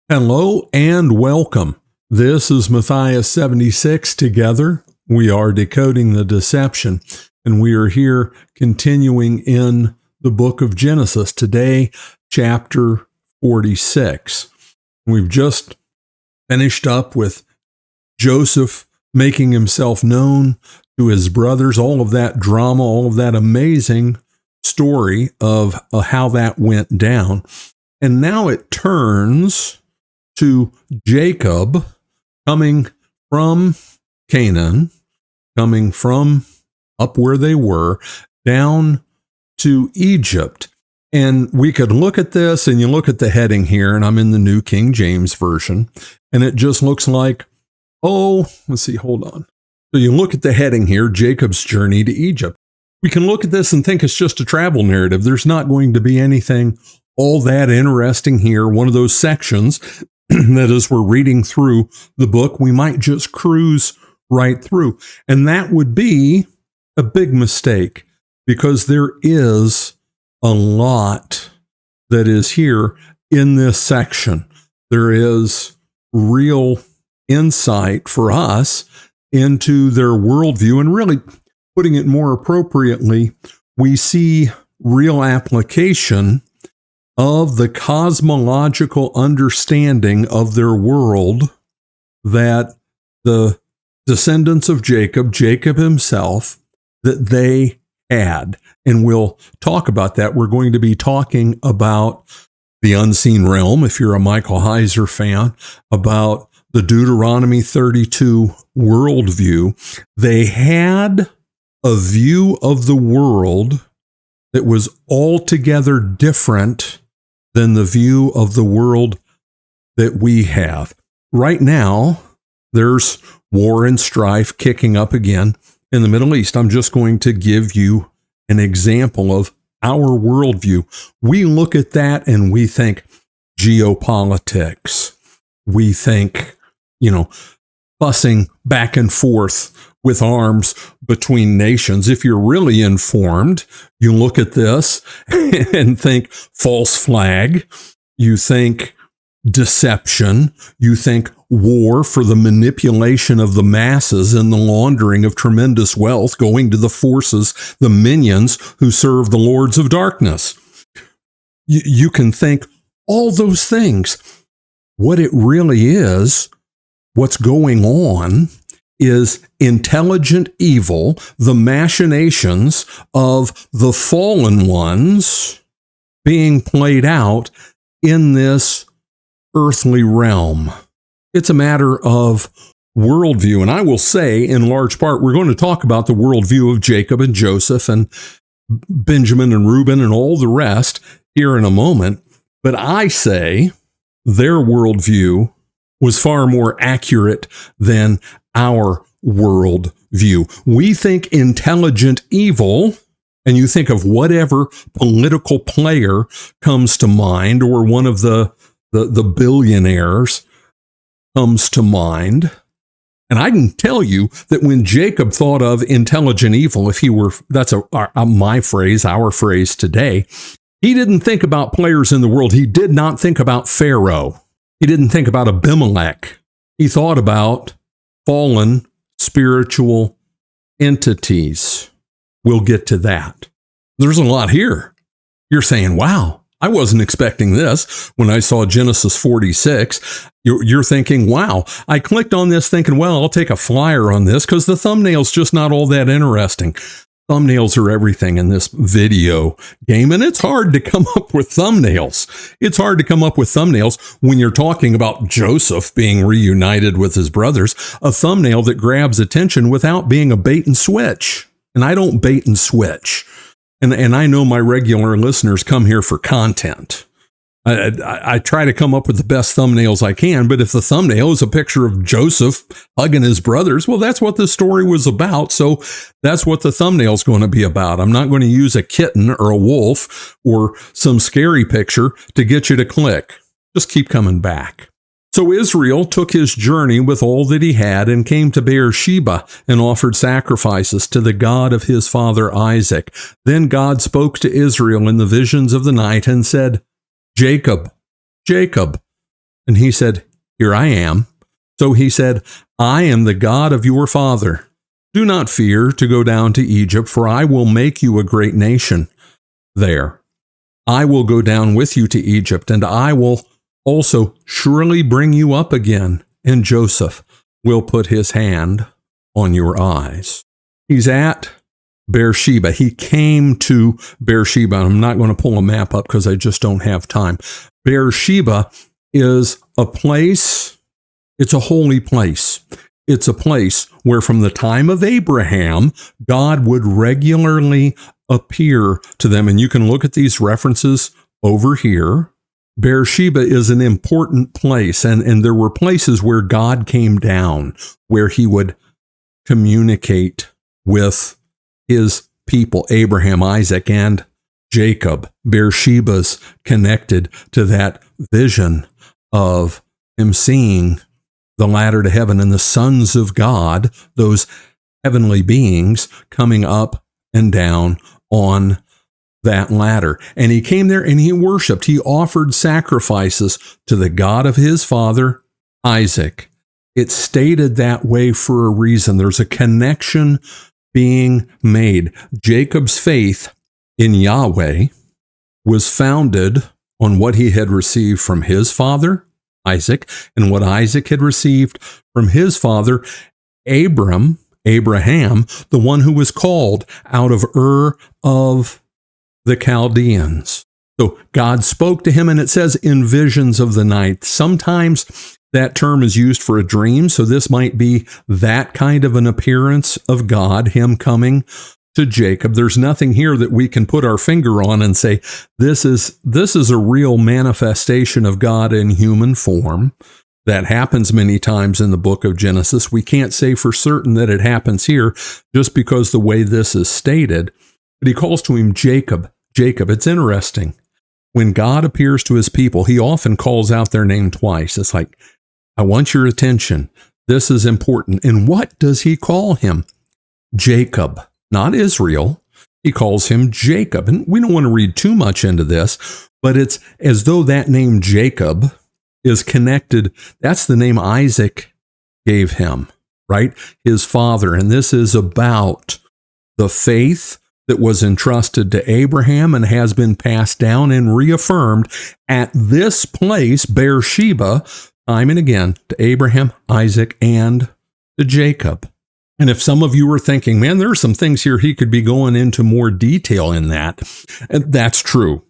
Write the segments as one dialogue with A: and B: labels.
A: Hello and welcome. This is Matthias 76 together. We are decoding the deception, and we are here continuing in the book of Genesis. Today, chapter 46. We've just finished up with Joseph making himself known to his brothers, all of that drama, all of that amazing story of how that went down. And now it turns to Jacob coming from Canaan, coming from up where they were, down to Egypt. And we could look at this, and you look at the heading here, and I'm in the New King James Version, and it just looks like, let's see, hold on. So you look at the heading here, Jacob's journey to Egypt. We can look at this and think it's just a travel narrative. There's not going to be anything all that interesting here. One of those sections that as we're reading through the book, we might just cruise right through. And that would be a big mistake, because there is a lot that is here in this section. There is real insight for us into their worldview, and really putting it more appropriately, we see real application of the cosmological understanding of their world that the descendants of Jacob himself, that they had. And we'll talk about that. We're going to be talking about the unseen realm, if you're a Michael Heiser fan, about the Deuteronomy 32 worldview. They had a view of the world that was altogether different than the view of the world that we have. Right now, there's war and strife kicking up again in the Middle East. I'm just going to give you an example of our worldview. We look at that and we think geopolitics. We think, fussing back and forth with arms between nations. If you're really informed, you look at this and think false flag. You think deception. You think war for the manipulation of the masses and the laundering of tremendous wealth going to the forces, the minions who serve the lords of darkness. You can think all those things. What it really is, what's going on, is intelligent evil, the machinations of the fallen ones being played out in this earthly realm. It's a matter of worldview. And I will say, in large part, we're going to talk about the worldview of Jacob and Joseph and Benjamin and Reuben and all the rest here in a moment. But I say their worldview was far more accurate than our worldview. We think intelligent evil, and you think of whatever political player comes to mind, or one of the billionaires comes to mind. And I can tell you that when Jacob thought of intelligent evil, that's my phrase, our phrase today, he didn't think about players in the world. He did not think about Pharaoh. He didn't think about Abimelech. He thought about fallen spiritual entities. We'll get to that. There's a lot here. You're saying, wow, I wasn't expecting this when I saw Genesis 46. You're thinking, wow, I clicked on this thinking, well, I'll take a flyer on this because the thumbnail's just not all that interesting. Thumbnails are everything in this video game, and it's hard to come up with thumbnails. It's hard to come up with thumbnails when you're talking about Joseph being reunited with his brothers, a thumbnail that grabs attention without being a bait and switch. And I don't bait and switch. And I know my regular listeners come here for content. I try to come up with the best thumbnails I can, but if the thumbnail is a picture of Joseph hugging his brothers, well, that's what the story was about. So that's what the thumbnail's going to be about. I'm not going to use a kitten or a wolf or some scary picture to get you to click. Just keep coming back. So Israel took his journey with all that he had and came to Beersheba and offered sacrifices to the God of his father Isaac. Then God spoke to Israel in the visions of the night and said, Jacob, Jacob. And he said, here I am. So he said, I am the God of your father. Do not fear to go down to Egypt, for I will make you a great nation there. I will go down with you to Egypt, and I will also surely bring you up again, and Joseph will put his hand on your eyes. He's at Beersheba. He came to Beersheba. I'm not going to pull a map up because I just don't have time. Beersheba is a place, it's a holy place. It's a place where from the time of Abraham, God would regularly appear to them. And you can look at these references over here. Beersheba is an important place. And there were places where God came down, where he would communicate with his people, Abraham, Isaac, and Jacob. Beersheba's connected to that vision of him seeing the ladder to heaven and the sons of God, those heavenly beings, coming up and down on that ladder. And he came there and he worshiped. He offered sacrifices to the God of his father, Isaac. It's stated that way for a reason. There's a connection being made. Jacob's faith in Yahweh was founded on what he had received from his father, Isaac, and what Isaac had received from his father, Abraham, the one who was called out of Ur of the Chaldeans. So God spoke to him, and it says in visions of the night. Sometimes that term is used for a dream, so this might be that kind of an appearance of God, him coming to Jacob. There's nothing here that we can put our finger on and say, this is a real manifestation of God in human form. That happens many times in the book of Genesis. We can't say for certain that it happens here just because the way this is stated. But he calls to him Jacob. Jacob. It's interesting. When God appears to his people, he often calls out their name twice. It's like, I want your attention. This is important. And what does he call him? Jacob. Not Israel. He calls him Jacob. And we don't want to read too much into this, but it's as though that name Jacob is connected. That's the name Isaac gave him, right? His father. And this is about the faith that was entrusted to Abraham and has been passed down and reaffirmed at this place, Beersheba, time and again, to Abraham, Isaac, and to Jacob. And if some of you are thinking, man, there are some things here he could be going into more detail in that, and that's true.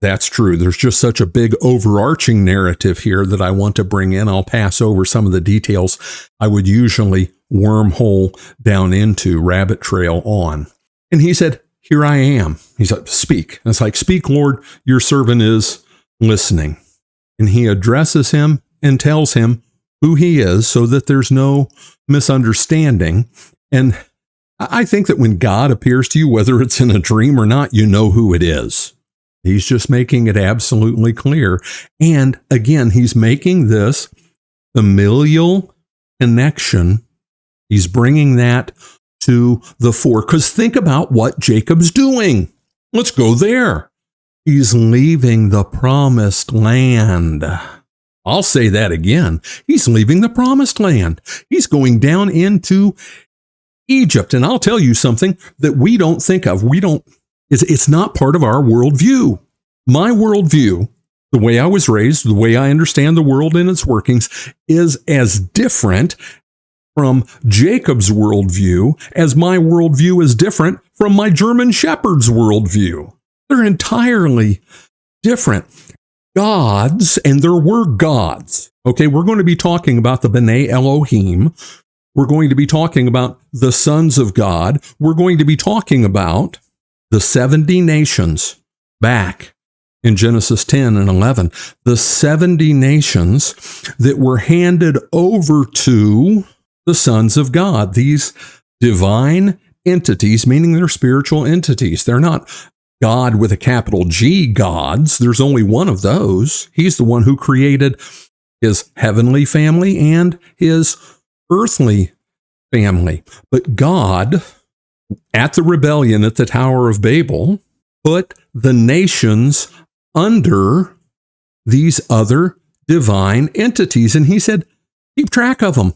A: That's true. There's just such a big overarching narrative here that I want to bring in. I'll pass over some of the details I would usually wormhole down into, rabbit trail on. And he said, here I am. He's like, speak. And it's like, speak, Lord, your servant is listening. And he addresses him and tells him who he is so that there's no misunderstanding. And I think that when God appears to you, whether it's in a dream or not, you know who it is. He's just making it absolutely clear. And again, he's making this familial connection. He's bringing that to the fore. Because think about what Jacob's doing. Let's go there. He's leaving the promised land. I'll say that again. He's leaving the promised land. He's going down into Egypt. And I'll tell you something that we don't think of. It's not part of our worldview. My worldview, the way I was raised, the way I understand the world and its workings, is as different from Jacob's worldview as my worldview is different from my German Shepherd's worldview. They're entirely different. Gods, and there were gods. Okay, we're going to be talking about the B'nai Elohim. We're going to be talking about the sons of God. We're going to be talking about the 70 nations back in Genesis 10 and 11. The 70 nations that were handed over to the sons of God. These divine entities, meaning they're spiritual entities. They're not God with a capital G gods. There's only one of those. He's the one who created his heavenly family and his earthly family. But God, at the rebellion at the Tower of Babel, put the nations under these other divine entities. And he said, keep track of them.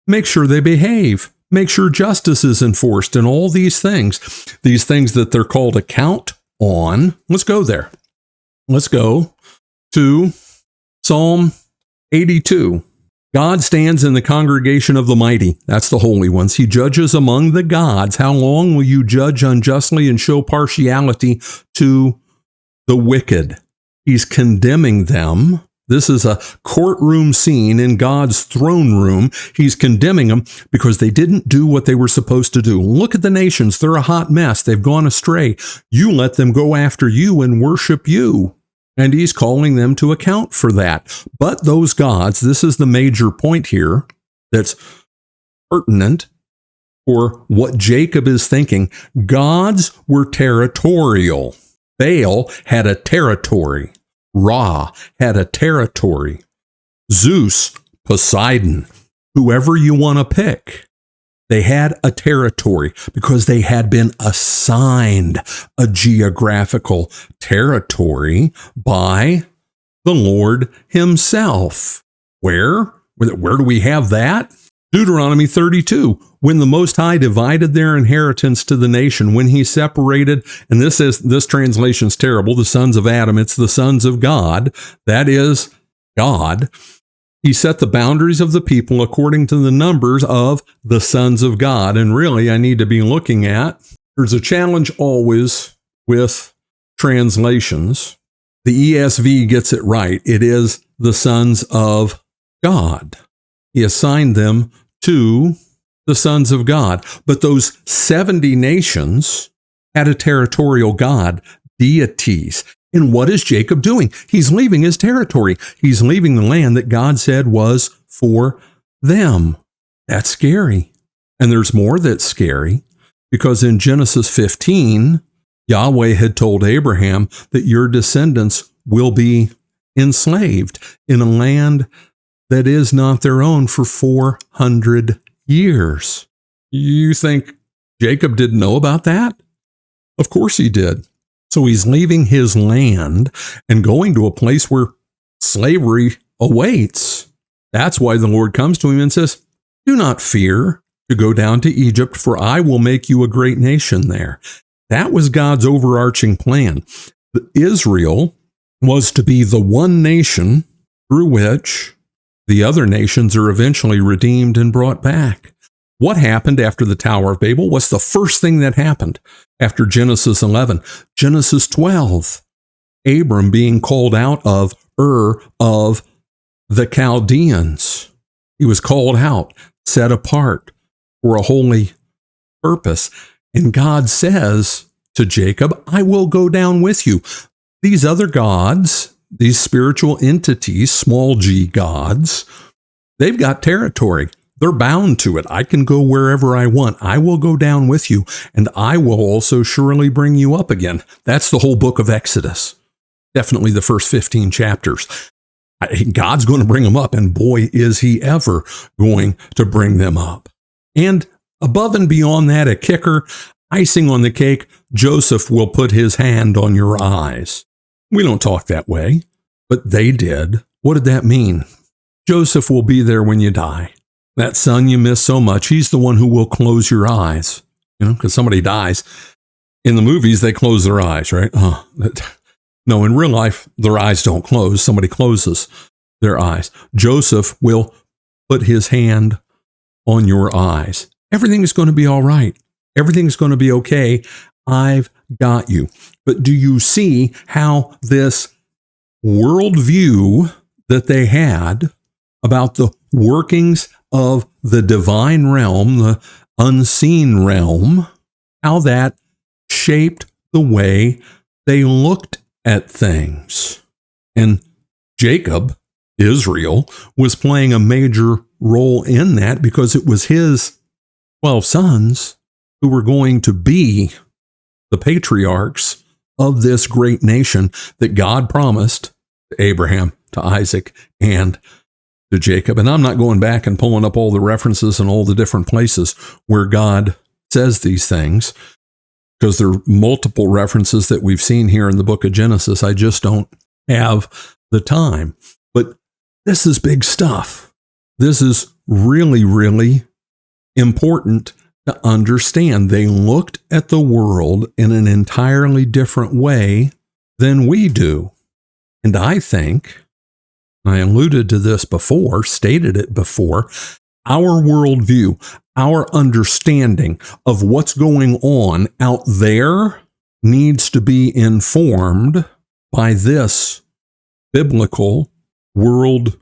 A: Make sure they behave. Make sure justice is enforced and all these things that they're called to count on. Let's go there. Let's go to Psalm 82. God stands in the congregation of the mighty. That's the holy ones. He judges among the gods. How long will you judge unjustly and show partiality to the wicked? He's condemning them. This is a courtroom scene in God's throne room. He's condemning them because they didn't do what they were supposed to do. Look at the nations. They're a hot mess. They've gone astray. You let them go after you and worship you. And he's calling them to account for that. But those gods, this is the major point here that's pertinent for what Jacob is thinking. Gods were territorial. Baal had a territory. Ra had a territory. Zeus, Poseidon, whoever you want to pick. They had a territory because they had been assigned a geographical territory by the Lord himself. Where do we have that? Deuteronomy 32, when the Most High divided their inheritance to the nation, when he separated, and this translation's terrible, the sons of Adam, it's the sons of God, that is God. He set the boundaries of the people according to the numbers of the sons of God. And really, I need to be looking at, there's a challenge always with translations. The ESV gets it right. It is the sons of God. He assigned them to the sons of God. But those 70 nations had a territorial God, deities. And what is Jacob doing? He's leaving his territory. He's leaving the land that God said was for them. That's scary. And there's more that's scary, because in Genesis 15, Yahweh had told Abraham that your descendants will be enslaved in a land that is not their own for 400 years. You think Jacob didn't know about that? Of course he did. So he's leaving his land and going to a place where slavery awaits. That's why the Lord comes to him and says, do not fear to go down to Egypt, for I will make you a great nation there. That was God's overarching plan. Israel was to be the one nation through which the other nations are eventually redeemed and brought back. What happened after the Tower of Babel? What's the first thing that happened after Genesis 11? Genesis 12. Abram being called out of Ur of the Chaldeans. He was called out, set apart for a holy purpose. And God says to Jacob, I will go down with you. These other gods, these spiritual entities, small g gods, they've got territory. They're bound to it. I can go wherever I want. I will go down with you, and I will also surely bring you up again. That's the whole book of Exodus. Definitely the first 15 chapters. God's going to bring them up, and boy, is he ever going to bring them up. And above and beyond that, a kicker, icing on the cake, Joseph will put his hand on your eyes. We don't talk that way, but they did. What did that mean? Joseph will be there when you die. That son you miss so much, he's the one who will close your eyes, because somebody dies. In the movies, they close their eyes, right? No, in real life, their eyes don't close. Somebody closes their eyes. Joseph will put his hand on your eyes. Everything is going to be all right. Everything is going to be okay. I've got you. But do you see how this worldview that they had about the workings of the divine realm, the unseen realm, how that shaped the way they looked at things? And Jacob, Israel, was playing a major role in that because it was his 12 sons who were going to be the patriarchs of this great nation that God promised to Abraham, to Isaac, and to Jacob. And I'm not going back and pulling up all the references and all the different places where God says these things, because there are multiple references that we've seen here in the book of Genesis. I just don't have the time. But This is big stuff. This is really, really important to understand. They looked at the world in an entirely different way than we do. And I think, I alluded to this before, stated it before, our worldview, our understanding of what's going on out there needs to be informed by this biblical worldview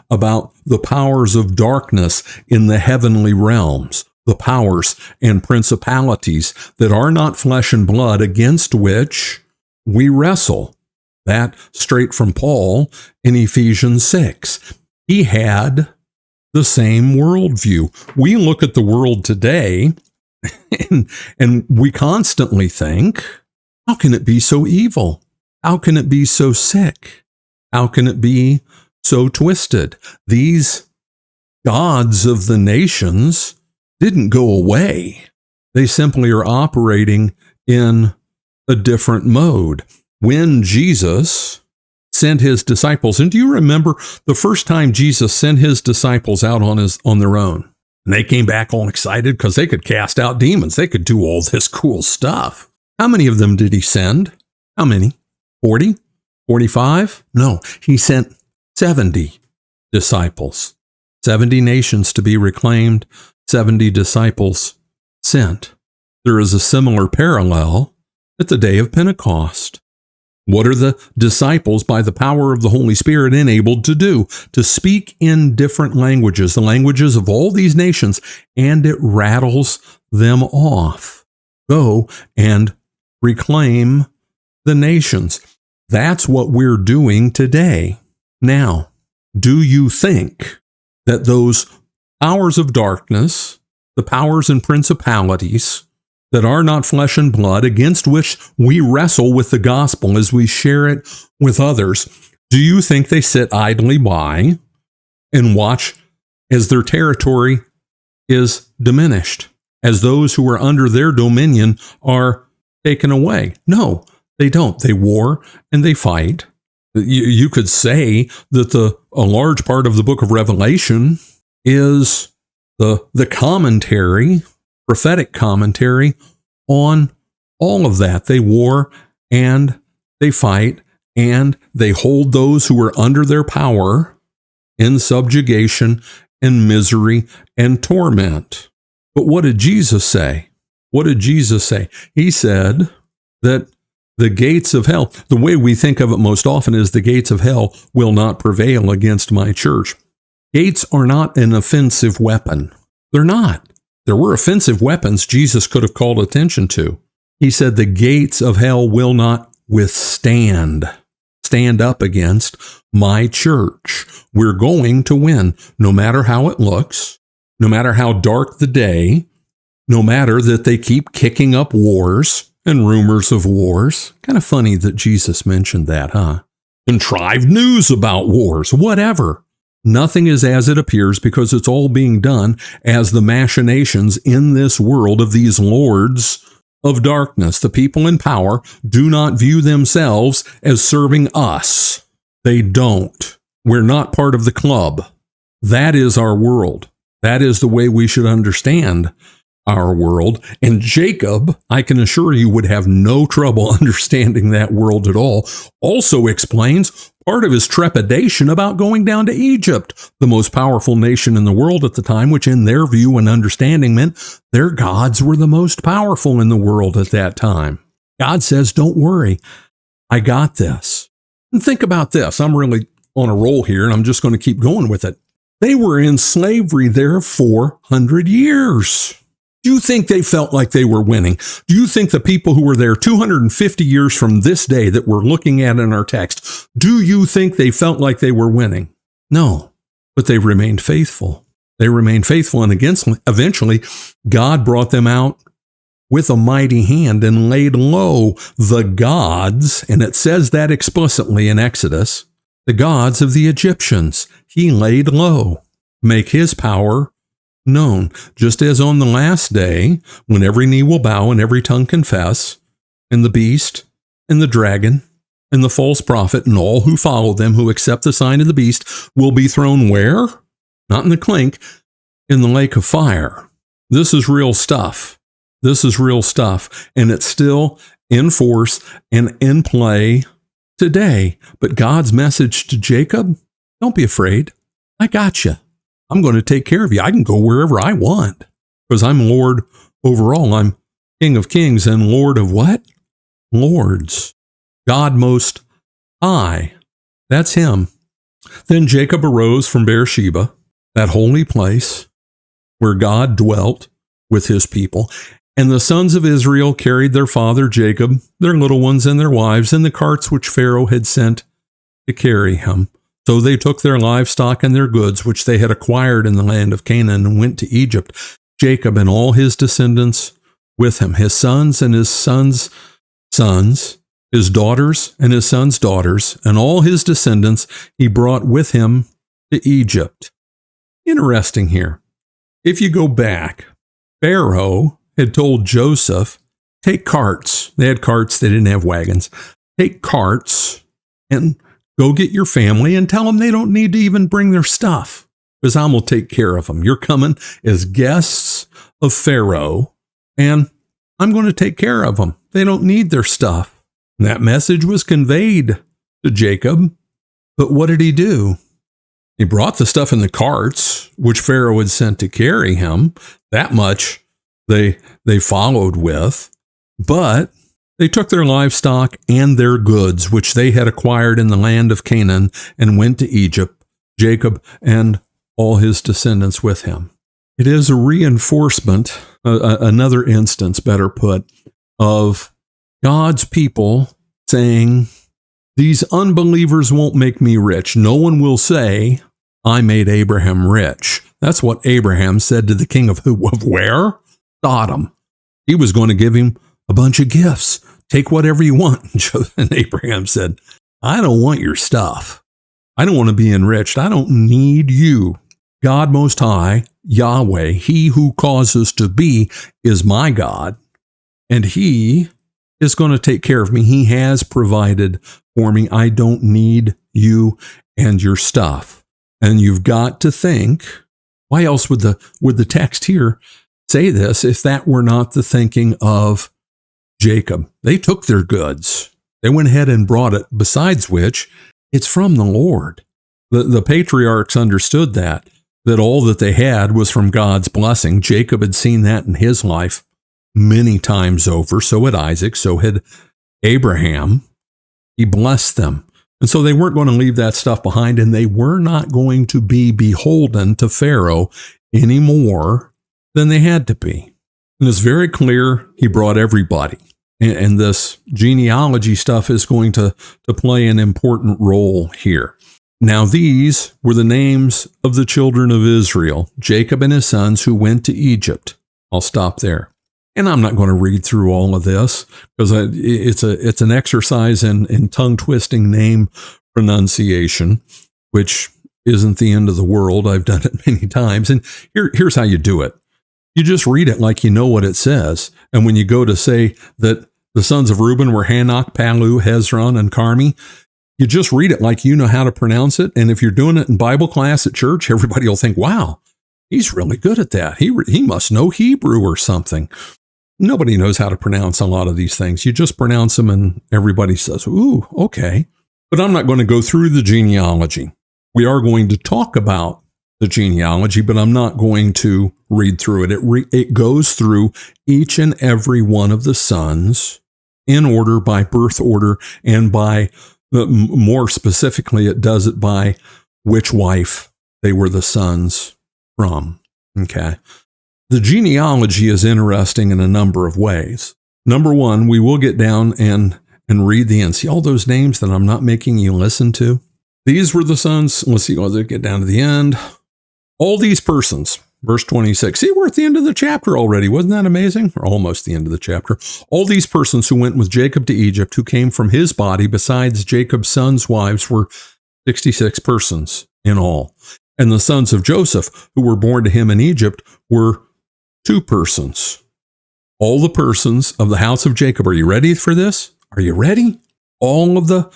A: about the powers of darkness in the heavenly realms, the powers and principalities that are not flesh and blood, against which we wrestle. That straight from Paul in Ephesians 6. He had the same worldview. We look at the world today and we constantly think, how can it be so evil? How can it be so sick? How can it be so twisted? These gods of the nations didn't go away. They simply are operating in a different mode. When Jesus sent his disciples, and do you remember the first time Jesus sent his disciples out on their own? And they came back all excited because they could cast out demons. They could do all this cool stuff. How many of them did he send? How many? 40? 45? No, he sent 70 disciples. 70 nations to be reclaimed, 70 disciples sent. There is a similar parallel at the day of Pentecost. What are the disciples, by the power of the Holy Spirit, enabled to do? To speak in different languages, the languages of all these nations, and it rattles them off. Go and reclaim the nations. That's what we're doing today. Now, do you think that those powers of darkness, the powers and principalities that are not flesh and blood, against which we wrestle with the gospel as we share it with others, do you think they sit idly by and watch as their territory is diminished, as those who are under their dominion are taken away? No, they don't. They war and they fight. You could say that a large part of the book of Revelation is the commentary, prophetic commentary on all of that. They war and they fight and they hold those who are under their power in subjugation and misery and torment. But what did Jesus say? What did Jesus say? He said that the gates of hell, the way we think of it most often is the gates of hell will not prevail against my church. Gates are not an offensive weapon. They're not. There were offensive weapons Jesus could have called attention to. He said the gates of hell will not stand up against my church. We're going to win, no matter how it looks, no matter how dark the day, no matter that they keep kicking up wars and rumors of wars. Kind of funny that Jesus mentioned that, huh? Contrived news about wars, whatever. Nothing is as it appears because it's all being done as the machinations in this world of these lords of darkness. The people in power do not view themselves as serving us. They don't. We're not part of the club. That is our world. That is the way we should understand our world. And Jacob, I can assure you, would have no trouble understanding that world at all. Also explains part of his trepidation about going down to Egypt, the most powerful nation in the world at the time, which in their view and understanding meant their gods were the most powerful in the world at that time. God says, don't worry, I got this. And think about this. I'm really on a roll here, and I'm just going to keep going with it. They were in slavery there 400 years. Do you think they felt like they were winning? Do you think the people who were there 250 years from this day that we're looking at in our text, do you think they felt like they were winning? No, but they remained faithful. They remained faithful, and eventually God brought them out with a mighty hand and laid low the gods, and it says that explicitly in Exodus, the gods of the Egyptians. He laid low, make his power known, just as on the last day, when every knee will bow and every tongue confess, and the beast and the dragon and the false prophet and all who follow them, who accept the sign of the beast, will be thrown where? Not in the clink, in the lake of fire. This is real stuff. This is real stuff. And it's still in force and in play today. But God's message to Jacob, don't be afraid. I got you. I'm going to take care of you. I can go wherever I want because I'm Lord over all. I'm King of kings and Lord of what? Lords. God Most High. That's him. Then Jacob arose from Beersheba, that holy place where God dwelt with his people. And the sons of Israel carried their father Jacob, their little ones and their wives, in the carts which Pharaoh had sent to carry him. So they took their livestock and their goods, which they had acquired in the land of Canaan, and went to Egypt. Jacob and all his descendants with him, his sons and his sons' sons, his daughters and his sons' daughters, and all his descendants he brought with him to Egypt. Interesting here. If you go back, Pharaoh had told Joseph, take carts. They had carts, they didn't have wagons. Take carts and go get your family and tell them they don't need to even bring their stuff because I'm going to take care of them. You're coming as guests of Pharaoh and I'm going to take care of them. They don't need their stuff. And that message was conveyed to Jacob. But what did he do? He brought the stuff in the carts, which Pharaoh had sent to carry him. That much they followed with. But they took their livestock and their goods, which they had acquired in the land of Canaan, and went to Egypt, Jacob and all his descendants with him. It is a reinforcement, another instance, better put, of God's people saying, these unbelievers won't make me rich. No one will say, I made Abraham rich. That's what Abraham said to the king of where? Sodom. He was going to give him a bunch of gifts. Take whatever you want. And Abraham said, I don't want your stuff. I don't want to be enriched. I don't need you. God Most High, Yahweh, he who causes to be, is my God, and he is going to take care of me. He has provided for me. I don't need you and your stuff. And you've got to think, why else would the text here say this if that were not the thinking of Jacob? They took their goods. They went ahead and brought it, besides which it's from the Lord. The patriarchs understood that all that they had was from God's blessing. Jacob had seen that in his life many times over. So had Isaac, so had Abraham. He blessed them. And so they weren't going to leave that stuff behind, and they were not going to be beholden to Pharaoh any more than they had to be. And it's very clear he brought everybody. And this genealogy stuff is going to play an important role here. Now these were the names of the children of Israel, Jacob and his sons who went to Egypt. I'll stop there. And I'm not going to read through all of this because it's an exercise in tongue-twisting name pronunciation, which isn't the end of the world. I've done it many times. And here's how you do it. You just read it like you know what it says. And when you go to say that the sons of Reuben were Hanok, Palu, Hezron, and Carmi, you just read it like you know how to pronounce it. And if you're doing it in Bible class at church, everybody will think, wow, he's really good at that. He must know Hebrew or something. Nobody knows how to pronounce a lot of these things. You just pronounce them and everybody says, ooh, okay. But I'm not going to go through the genealogy. We are going to talk about the genealogy, but I'm not going to read through it. It goes through each and every one of the sons in order, by birth order, and by, more specifically, it does it by which wife they were the sons from. Okay. The genealogy is interesting in a number of ways. Number one, we will get down and read the end. See all those names that I'm not making you listen to? These were the sons. Let's see, let's get down to the end. All these persons, verse 26. See, we're at the end of the chapter already. Wasn't that amazing? Or almost the end of the chapter. All these persons who went with Jacob to Egypt, who came from his body, besides Jacob's sons' wives, were 66 persons in all. And the sons of Joseph, who were born to him in Egypt, were 2 persons. All the persons of the house of Jacob. Are you ready for this? Are you ready? All of the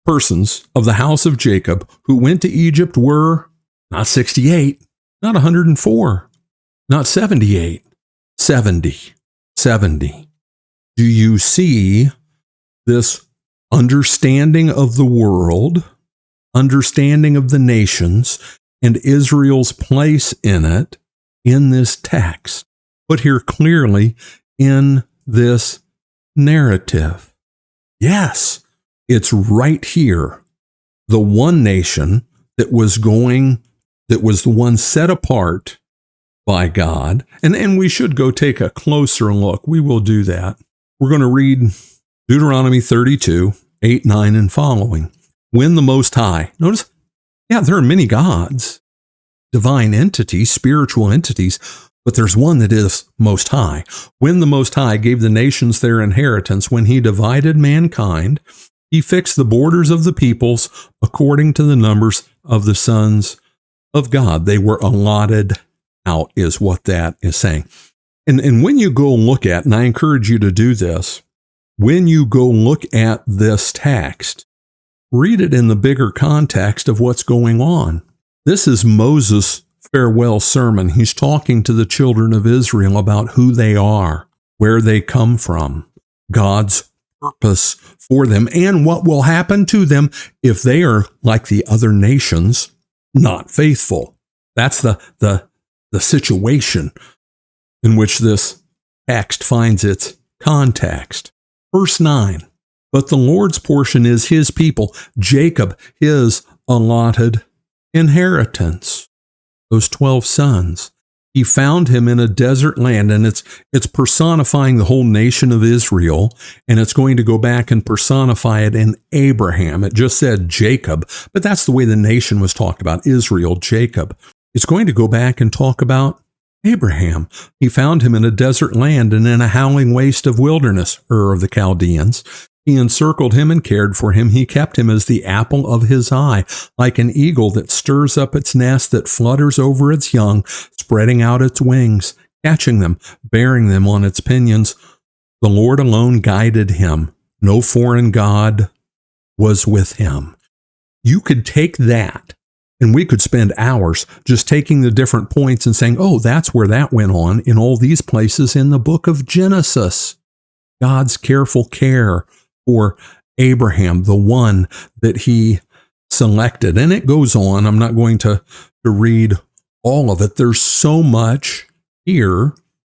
A: persons of the house of Jacob who went to Egypt were not 68, not 104, not 78, 70. 70. Do you see this understanding of the world, understanding of the nations, and Israel's place in it in this text, put here clearly in this narrative? Yes, it's right here. The one nation that was the one set apart by God. And we should go take a closer look. We will do that. We're going to read Deuteronomy 32, 8, 9, and following. When the Most High, notice, there are many gods, divine entities, spiritual entities, but there's one that is Most High. When the Most High gave the nations their inheritance, when he divided mankind, he fixed the borders of the peoples according to the numbers of the sons of God. They were allotted out, is what that is saying. And when you go look at, and I encourage you to do this, when you go look at this text, read it in the bigger context of what's going on. This is Moses' farewell sermon. He's talking to the children of Israel about who they are, where they come from, God's purpose for them, and what will happen to them if they are like the other nations, not faithful. That's the situation in which this text finds its context. Verse 9, but the Lord's portion is his people, Jacob, his allotted inheritance. Those 12 sons. He found him in a desert land, and it's personifying the whole nation of Israel, and it's going to go back and personify it in Abraham. It just said Jacob, but that's the way the nation was talked about, Israel, Jacob. It's going to go back and talk about Abraham. He found him in a desert land and in a howling waste of wilderness, Ur of the Chaldeans. He encircled him and cared for him. He kept him as the apple of his eye, like an eagle that stirs up its nest, that flutters over its young, spreading out its wings, catching them, bearing them on its pinions. The Lord alone guided him. No foreign god was with him. You could take that, and we could spend hours just taking the different points and saying, oh, that's where that went on in all these places in the book of Genesis. God's careful care for Abraham, the one that he selected. And it goes on. I'm not going to read all of it. There's so much here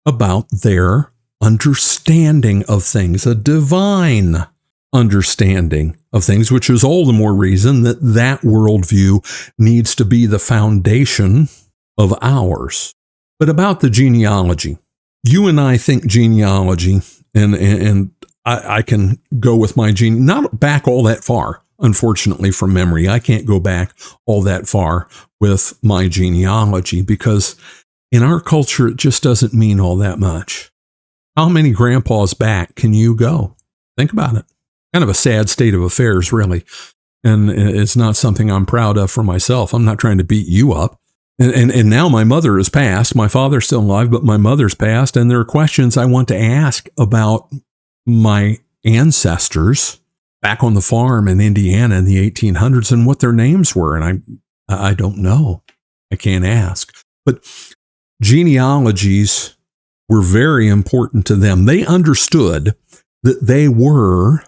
A: about their understanding of things, a divine understanding of things, which is all the more reason that worldview needs to be the foundation of ours. But about the genealogy, you and I think genealogy, and I can go with my not back all that far, unfortunately, from memory. I can't go back all that far with my genealogy because in our culture, it just doesn't mean all that much. How many grandpas back can you go? Think about it. Kind of a sad state of affairs, really. And it's not something I'm proud of for myself. I'm not trying to beat you up. And now my mother has passed. My father's still alive, but my mother's passed. And there are questions I want to ask about my ancestors back on the farm in Indiana in the 1800s and what their names were. And I don't know. I can't ask. But genealogies were very important to them. They understood that they were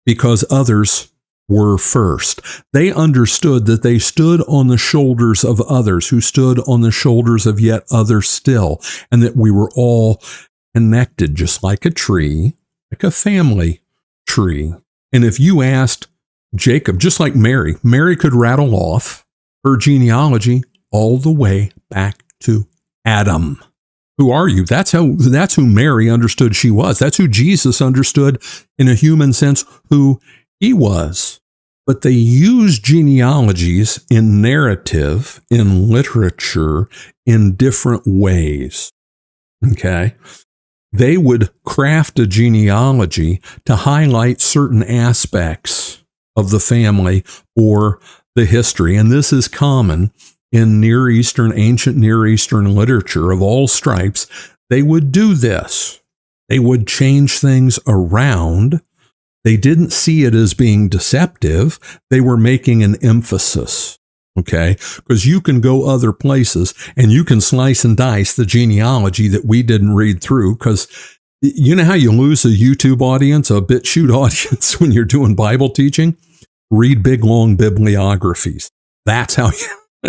A: because others were first. They understood that they stood on the shoulders of others who stood on the shoulders of yet others still, and that we were all connected just like a tree, like a family tree. And if you asked Jacob, just like Mary could rattle off her genealogy all the way back to Adam. Who are you? That's who Mary understood she was. That's who Jesus understood in a human sense who he was. But they used genealogies in narrative, in literature, in different ways. Okay? They would craft a genealogy to highlight certain aspects of the family or the history. And this is common in ancient Near Eastern literature of all stripes. They would do this. They would change things around They didn't see it as being deceptive. They were making an emphasis. Okay, because you can go other places and you can slice and dice the genealogy that we didn't read through, because you know how you lose a YouTube audience, a BitChute audience when you're doing Bible teaching? Read big, long bibliographies. That's how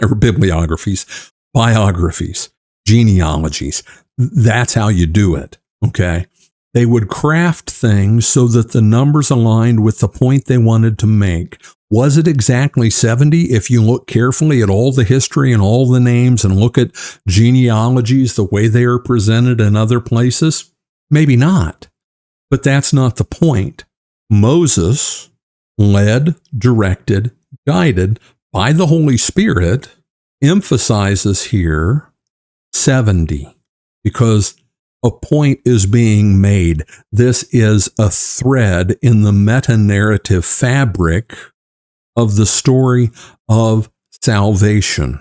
A: or bibliographies, biographies, genealogies. That's how you do it. Okay. They would craft things so that the numbers aligned with the point they wanted to make. Was it exactly 70? If you look carefully at all the history and all the names and look at genealogies the way they are presented in other places, maybe not. But that's not the point. Moses, led, directed, guided by the Holy Spirit, emphasizes here 70 because a point is being made. This is a thread in the meta-narrative fabric of the story of salvation.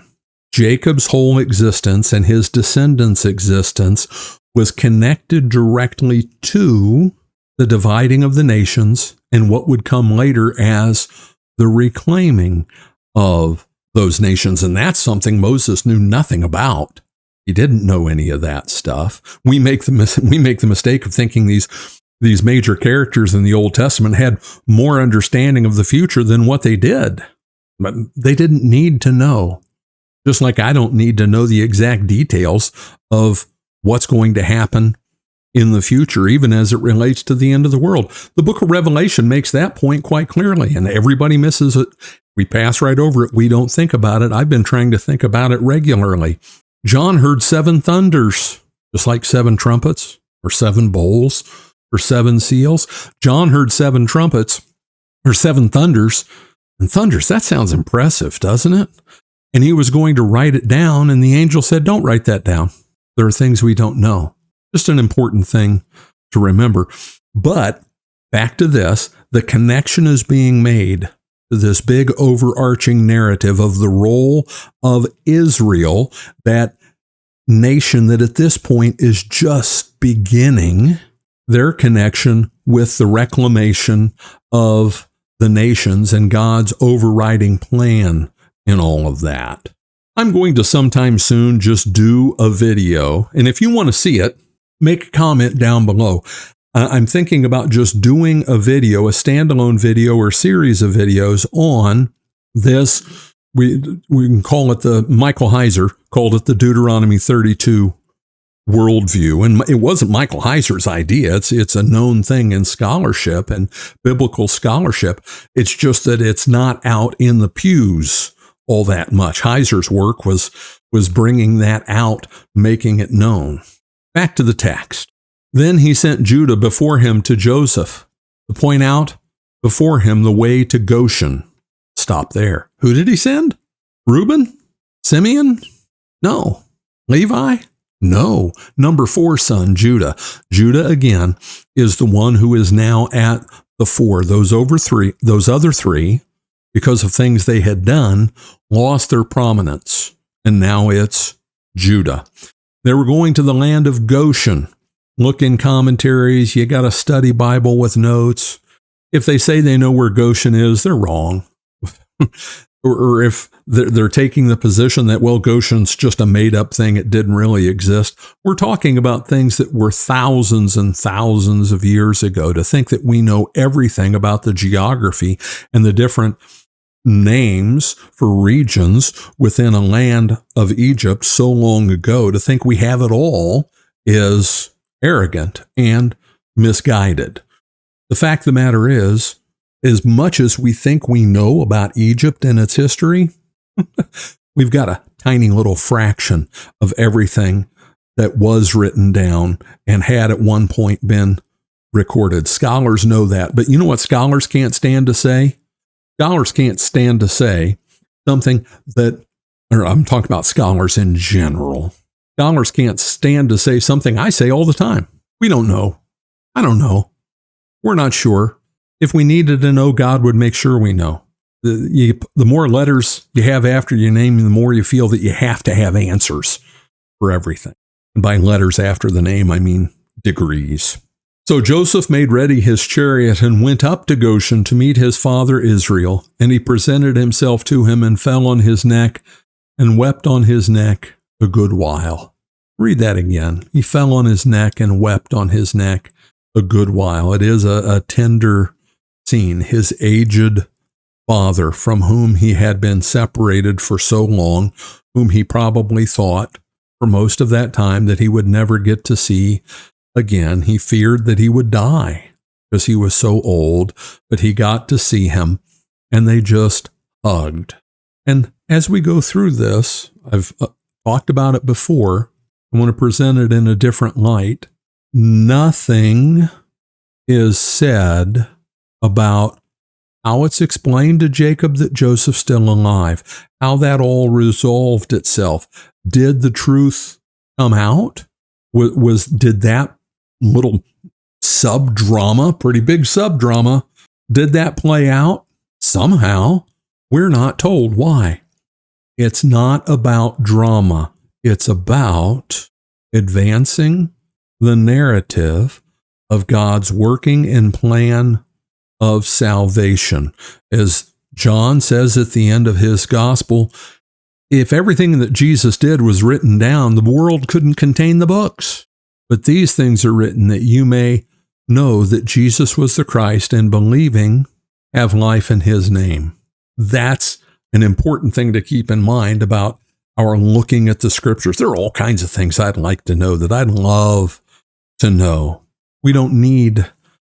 A: Jacob's whole existence and his descendants' existence was connected directly to the dividing of the nations and what would come later as the reclaiming of those nations. And that's something Moses knew nothing about. He didn't know any of that stuff. We make the mistake of thinking these major characters in the Old Testament had more understanding of the future than what they did. But they didn't need to know. Just like I don't need to know the exact details of what's going to happen in the future, even as it relates to the end of the world. The book of Revelation makes that point quite clearly, and everybody misses it. We pass right over it. We don't think about it. I've been trying to think about it regularly. John heard 7 thunders, just like 7 trumpets or 7 bowls or 7 seals. John heard 7 trumpets or 7 thunders. And thunders, that sounds impressive, doesn't it? And he was going to write it down, and the angel said, don't write that down. There are things we don't know. Just an important thing to remember. But back to this, the connection is being made to this big overarching narrative of the role of Israel, that nation that at this point is just beginning their connection with the reclamation of the nations and God's overriding plan in all of that. I'm going to sometime soon just do a video, and if you want to see it, make a comment down below. I'm thinking about just doing a video, a standalone video or series of videos on this. We can call it Michael Heiser called it the Deuteronomy 32 worldview. And it wasn't Michael Heiser's idea. It's a known thing in scholarship and biblical scholarship. It's just that it's not out in the pews all that much. Heiser's work was bringing that out, making it known. Back to the text. Then he sent Judah before him to Joseph to point out before him the way to Goshen. Stop there. Who did he send? Reuben? Simeon? No. Levi? No. Number 4 son, Judah. Judah, again, is the one who is now at the 4. Those other 3, because of things they had done, lost their prominence. And now it's Judah. They were going to the land of Goshen. Look in commentaries. You got to study Bible with notes. If they say they know where Goshen is, they're wrong. or if they're taking the position that, well, Goshen's just a made-up thing, it didn't really exist. We're talking about things that were thousands and thousands of years ago. To think that we know everything about the geography and the different names for regions within a land of Egypt so long ago, to think we have it all is arrogant and misguided. The fact of the matter is, as much as we think we know about Egypt and its history, we've got a tiny little fraction of everything that was written down and had at one point been recorded. Scholars know that. But you know what scholars can't stand to say? Scholars can't stand to say something that, or I'm talking about scholars in general. Scholars can't stand to say something I say all the time. We don't know. I don't know. We're not sure. If we needed to know, God would make sure we know. The more letters you have after your name, the more you feel that you have to have answers for everything. And by letters after the name, I mean degrees. So Joseph made ready his chariot and went up to Goshen to meet his father Israel. And he presented himself to him and fell on his neck and wept on his neck a good while. Read that again. He fell on his neck and wept on his neck a good while. It is a tender scene. His aged father, from whom he had been separated for so long, whom he probably thought for most of that time that he would never get to see again. He feared that he would die because he was so old, but he got to see him, and they just hugged. And as we go through this, I've talked about it before. I want to present it in a different light. Nothing is said about how it's explained to Jacob that Joseph's still alive, how that all resolved itself. Did the truth come out? Did that little sub-drama, pretty big sub-drama, did that play out? Somehow. We're not told why. It's not about drama. It's about advancing the narrative of God's working and plan of salvation. As John says at the end of his gospel, if everything that Jesus did was written down, the world couldn't contain the books. But these things are written that you may know that Jesus was the Christ, and believing have life in his name. That's an important thing to keep in mind about our looking at the scriptures. There are all kinds of things I'd like to know, that I'd love to know. We don't need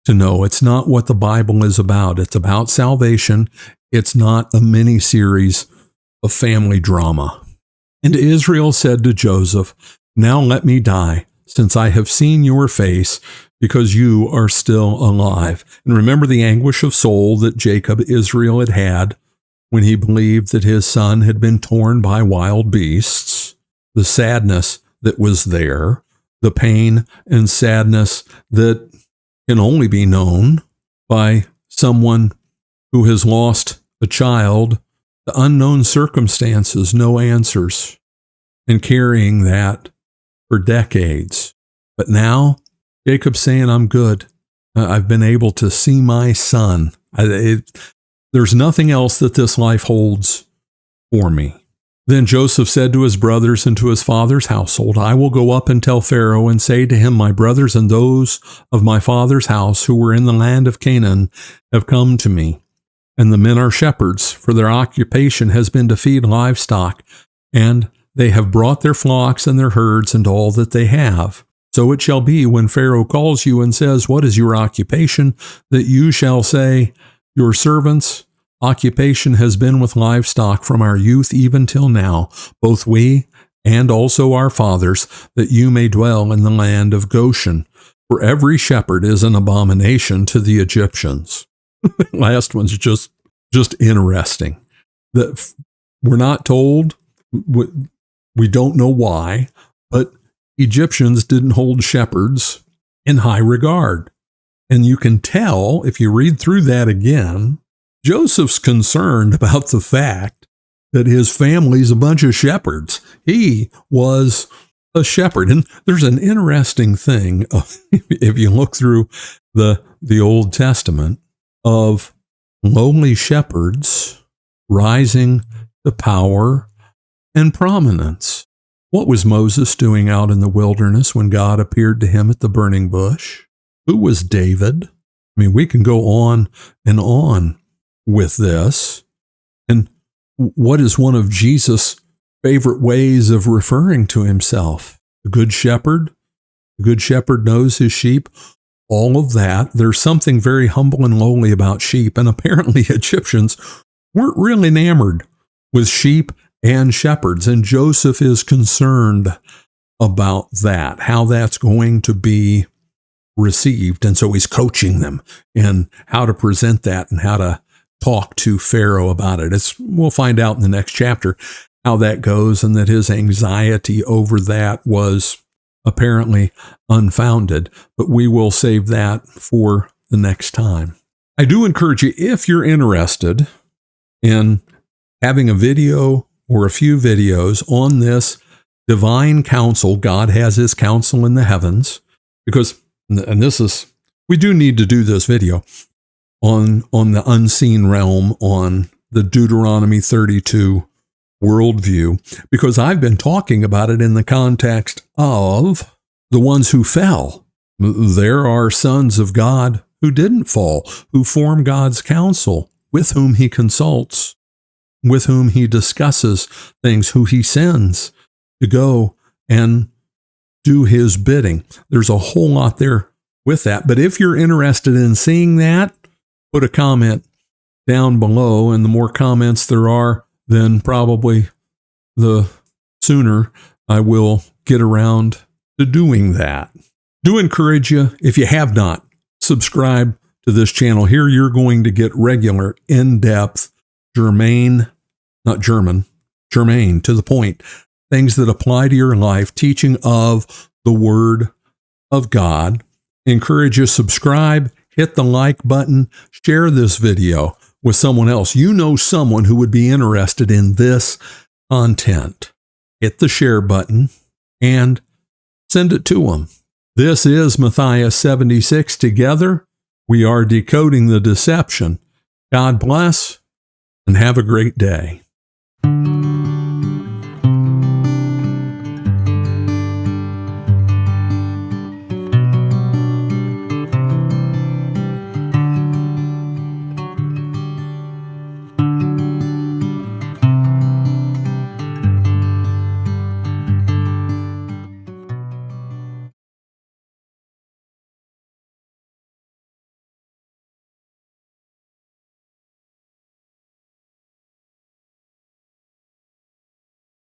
A: to know. It's not what the Bible is about. It's about salvation. It's not a mini-series of family drama. And Israel said to Joseph, "Now let me die, since I have seen your face, because you are still alive." And remember the anguish of soul that Israel had had when he believed that his son had been torn by wild beasts, the sadness that was there, the pain and sadness that can only be known by someone who has lost a child, the unknown circumstances, no answers, and carrying that for decades. But now, Jacob's saying, I'm good. I've been able to see my son. There's nothing else that this life holds for me. Then Joseph said to his brothers and to his father's household, I will go up and tell Pharaoh and say to him, my brothers and those of my father's house who were in the land of Canaan have come to me. And the men are shepherds, for their occupation has been to feed livestock, and they have brought their flocks and their herds and all that they have. So it shall be when Pharaoh calls you and says, what is your occupation? That you shall say, your servant's occupation has been with livestock from our youth even till now, both we and also our fathers, that you may dwell in the land of Goshen. For every shepherd is an abomination to the Egyptians. Last one's just interesting. That we're not told, we don't know why, but Egyptians didn't hold shepherds in high regard. And you can tell, if you read through that again, Joseph's concerned about the fact that his family's a bunch of shepherds. He was a shepherd. And there's an interesting thing, if you look through the Old Testament, of lowly shepherds rising to power and prominence. What was Moses doing out in the wilderness when God appeared to him at the burning bush? Who was David? I mean, we can go on and on with this. And what is one of Jesus' favorite ways of referring to himself? The good shepherd. The good shepherd knows his sheep. All of that. There's something very humble and lowly about sheep. And apparently Egyptians weren't really enamored with sheep and shepherds. And Joseph is concerned about that, how that's going to be received. And so he's coaching them in how to present that and how to talk to Pharaoh about it. We'll find out in the next chapter how that goes, and that his anxiety over that was apparently unfounded. But we will save that for the next time. I do encourage you, if you're interested in having a video or a few videos on this divine counsel, God has his counsel in the heavens, because, and this is we do need to do this video on the unseen realm, on the Deuteronomy 32 worldview, because I've been talking about it in the context of the ones who fell. There are sons of God who didn't fall, who form God's counsel, with whom he consults, with whom he discusses things, who he sends to go and do his bidding. There's a whole lot there with that. But if you're interested in seeing that, put a comment down below, and the more comments there are, then probably the sooner I will get around to doing that. Do encourage you, if you have not, subscribe to this channel. Here you're going to get regular, in-depth, germane, to the point, things that apply to your life, teaching of the Word of God. Encourage you, subscribe, hit the like button, share this video with someone else. You know someone who would be interested in this content. Hit the share button and send it to them. This is Matthias 76. Together, we are decoding the deception. God bless and have a great day.